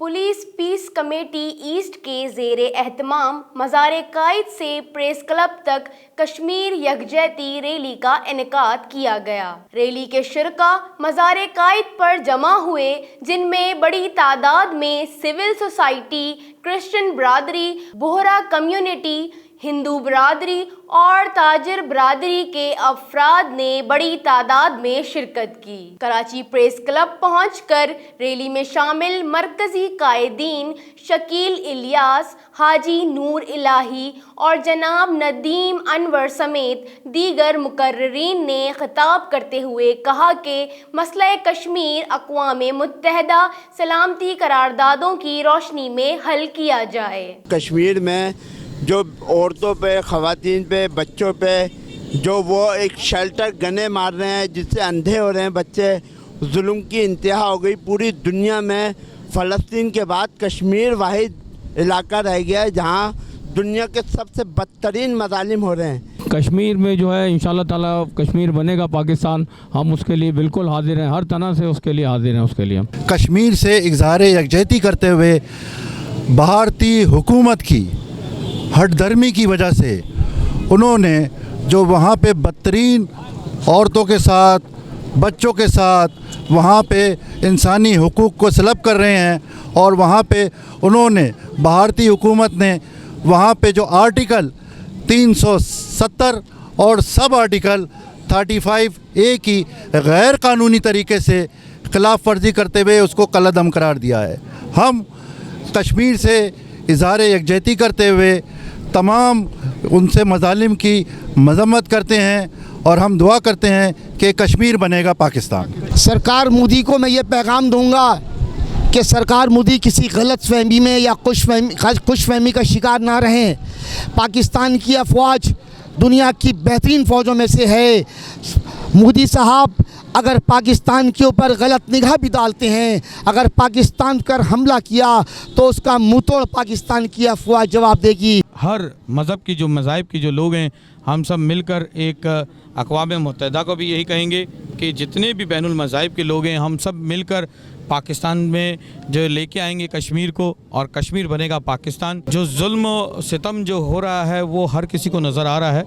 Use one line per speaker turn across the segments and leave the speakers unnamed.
Police peace committee east के ज़ेरे एहतमाम मज़ार कायद से प्रेस क्लब तक कश्मीर यकजहती रैली का इनेकाद किया गया। रैली के शुरका मज़ार कायद पर जमा हुए, जिनमें बड़ी तादाद में सिविल सोसाइटी, क्रिश्चियन बरादरी, बोहरा कम्युनिटी, हिंदू बरादरी और ताजिर बरादरी के अफराद ने बड़ी तादाद में शिरकत की। कराची प्रेस क्लब पहुंचकर रैली में शामिल मरकजी कायदीन शकील इलियास, हाजी नूर इलाही और जनाब नदीम अनवर समेत दीगर मुकर्ररीन ने खिताब करते हुए कहा कि मसला कश्मीर अक़वाम मुत्तहिदा सलामती करारदादों की रोशनी में हल किया जाए।
कश्मीर में जो औरतों पे, ख़वातीन पे, बच्चों पे जो वो एक शेल्टर गने मार रहे हैं, जिससे अंधे हो रहे हैं बच्चे, जुल्म की इंतहा हो गई। पूरी दुनिया में फ़लस्तीन के बाद कश्मीर वाहिद इलाका रह गया है जहाँ दुनिया के सबसे बदतरीन मज़ालिम हो रहे हैं।
कश्मीर में जो है इंशाअल्लाह ताला कश्मीर बनेगा पाकिस्तान, हम उसके लिए बिल्कुल हाजिर हैं, हर तरह से उसके लिए हाजिर हैं। उसके लिए
कश्मीर से इज़हार यकजहती करते हुए भारतीय हुकूमत की हठधर्मी की वजह से उन्होंने जो वहाँ पे बदतरीन औरतों के साथ, बच्चों के साथ वहाँ पे इंसानी हुकूक को सलब कर रहे हैं, और वहाँ पे उन्होंने भारतीय हुकूमत ने वहाँ पे जो आर्टिकल 370 और सब आर्टिकल 35A की गैर कानूनी तरीके से खिलाफ वर्जी करते हुए उसको कलअदम करार दिया है। हम कश्मीर से इज़हार यकजहती करते हुए तमाम उनसे मज़ालिम की मज़म्मत करते हैं और हम दुआ करते हैं कि कश्मीर बनेगा पाकिस्तान।
सरकार मोदी को मैं ये पैगाम दूंगा कि सरकार मोदी किसी गलत फहमी में या खुशफहमी का शिकार ना रहें। पाकिस्तान की अफवाज दुनिया की बेहतरीन फ़ौजों में से है। मोदी साहब अगर पाकिस्तान के ऊपर गलत निगाह भी डालते हैं, अगर पाकिस्तान पर हमला किया तो उसका मुँह तोड़ पाकिस्तान की अफवाह जवाब देगी।
हर मज़हब की जो मज़ाहिब की जो लोग हैं, हम सब मिलकर एक अक़वाम मुत्तहिदा को भी यही कहेंगे कि जितने भी बैनुल मज़ाहिब के लोग हैं, हम सब मिलकर पाकिस्तान में जो लेके आएंगे कश्मीर को, और कश्मीर बनेगा पाकिस्तान। जो जुल्म सितम जो हो रहा है वो हर किसी को नज़र आ रहा है,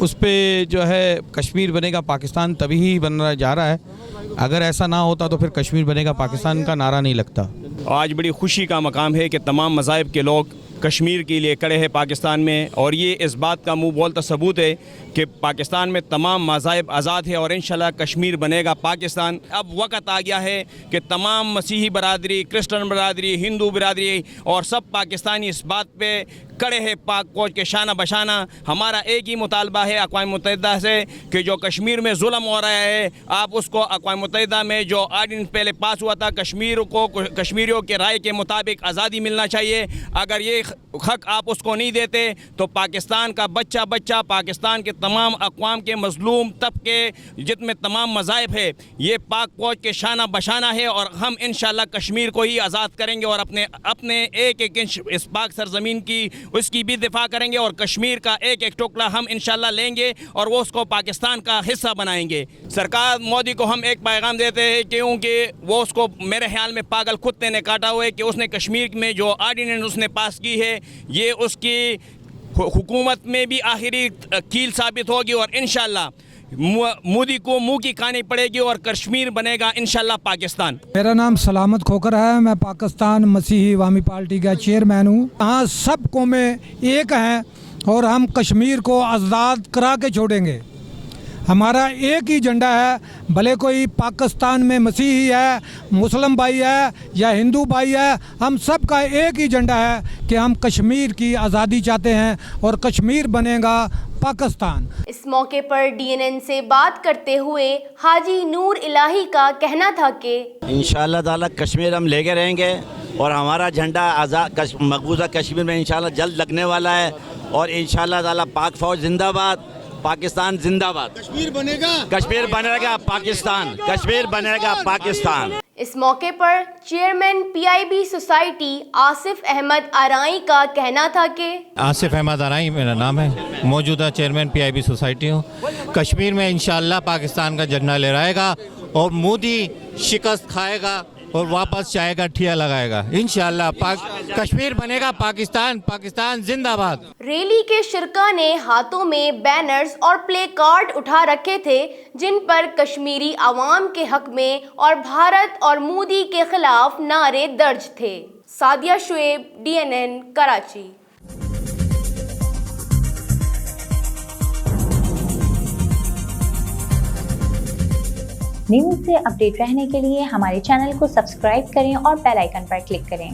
उस पे जो है कश्मीर बनेगा पाकिस्तान तभी ही बन जा रहा है। अगर ऐसा ना होता तो फिर कश्मीर बनेगा पाकिस्तान का नारा नहीं लगता।
आज बड़ी खुशी का मकाम है कि तमाम मज़ाहिब के लोग कश्मीर के लिए खड़े हैं पाकिस्तान में, और ये इस बात का मुँह बोलता सबूत है कि पाकिस्तान में तमाम मज़ाहिब आज़ाद है और इंशाल्लाह कश्मीर बनेगा पाकिस्तान। अब वक्त आ गया है कि तमाम मसीही बरादरी, क्रिश्चियन बरादरी, हिंदू बरादरी और सब पाकिस्तानी इस बात पे खड़े हैं पाक फौज के शाना बशाना। हमारा एक ही मुतालबा है अक़वाम मुत्तहिदा से कि जो कश्मीर में जुल्म हो रहा है, आप उसको अक़वाम मुत्तहिदा में जो आर्डिनेंस पहले पास हुआ था, कश्मीर को कश्मीरियों के राय के मुताबिक आज़ादी मिलना चाहिए। अगर ये हक़ आप उसको नहीं देते तो पाकिस्तान का बच्चा बच्चा, पाकिस्तान के तमाम अक़वाम के मज़लूम तबके जितने तमाम मज़ाहिब है, ये पाक फौज के शाना बशाना है, और हम इंशाअल्लाह कश्मीर को ही आज़ाद करेंगे और अपने एक एक इंच इस पाक सरज़मीन की उसकी भी दिफा करेंगे, और कश्मीर का एक एक टुकड़ा हम इंशाल्लाह लेंगे और वो उसको पाकिस्तान का हिस्सा बनाएंगे। सरकार मोदी को हम एक पैगाम देते हैं क्योंकि वो उसको मेरे ख्याल में पागल कुत्ते ने काटा हुआ है कि उसने कश्मीर में जो आर्डिनेंस उसने पास की है, ये उसकी हुकूमत में भी आखिरी कील साबित होगी, और इंशाल्लाह मोदी को मुंह की खानी पड़ेगी और कश्मीर बनेगा इंशाल्लाह पाकिस्तान।
मेरा नाम सलामत खोकर है, मैं पाकिस्तान मसीही अवामी पार्टी का चेयरमैन हूँ। यहाँ सब कौमें एक हैं और हम कश्मीर को आज़ाद करा के छोड़ेंगे। हमारा एक ही झंडा है, भले कोई पाकिस्तान में मसीही है, मुस्लिम भाई है या हिंदू भाई है, हम सब का एक ही झंडा है कि हम कश्मीर की आज़ादी चाहते हैं और कश्मीर बनेगा पाकिस्तान।
इस मौके पर DNN से बात करते हुए हाजी नूर इलाही का कहना था कि
इंशाअल्लाह ताला कश्मीर हम लेके रहेंगे और हमारा झंडा आज़ाद मकबूजा कश्मीर में इंशाअल्लाह जल्द लगने वाला है, और इंशाअल्लाह ताला पाक फौज जिंदाबाद, पाकिस्तान जिंदाबाद। कश्मीर बनेगा पाकिस्तान, कश्मीर बनेगा पाकिस्तान।
इस मौके पर chairman PIB society Asif Ahmed Arai का कहना था कि
आसिफ अहमद आराई मेरा नाम है, मौजूदा चेयरमैन PIB सोसाइटी हूँ। कश्मीर में इंशाअल्लाह पाकिस्तान का झंडा लहराएगा और मोदी शिकस्त खाएगा اور واپس چائے کا ٹھیا لگائے گا انشاءاللہ. کشمیر بنے گا پاکستان. پاکستان زندہ باد.
ریلی کے شرکا نے ہاتھوں میں بینرز اور پلے کارڈ اٹھا رکھے تھے جن پر کشمیری عوام کے حق میں اور بھارت اور مودی کے خلاف نعرے درج تھے. سعدیہ شعیب, DNN, کراچی.
نیوز سے اپڈیٹ رہنے کے لیے ہمارے چینل کو سبسکرائب کریں اور بیل آئیکن پر کلک کریں.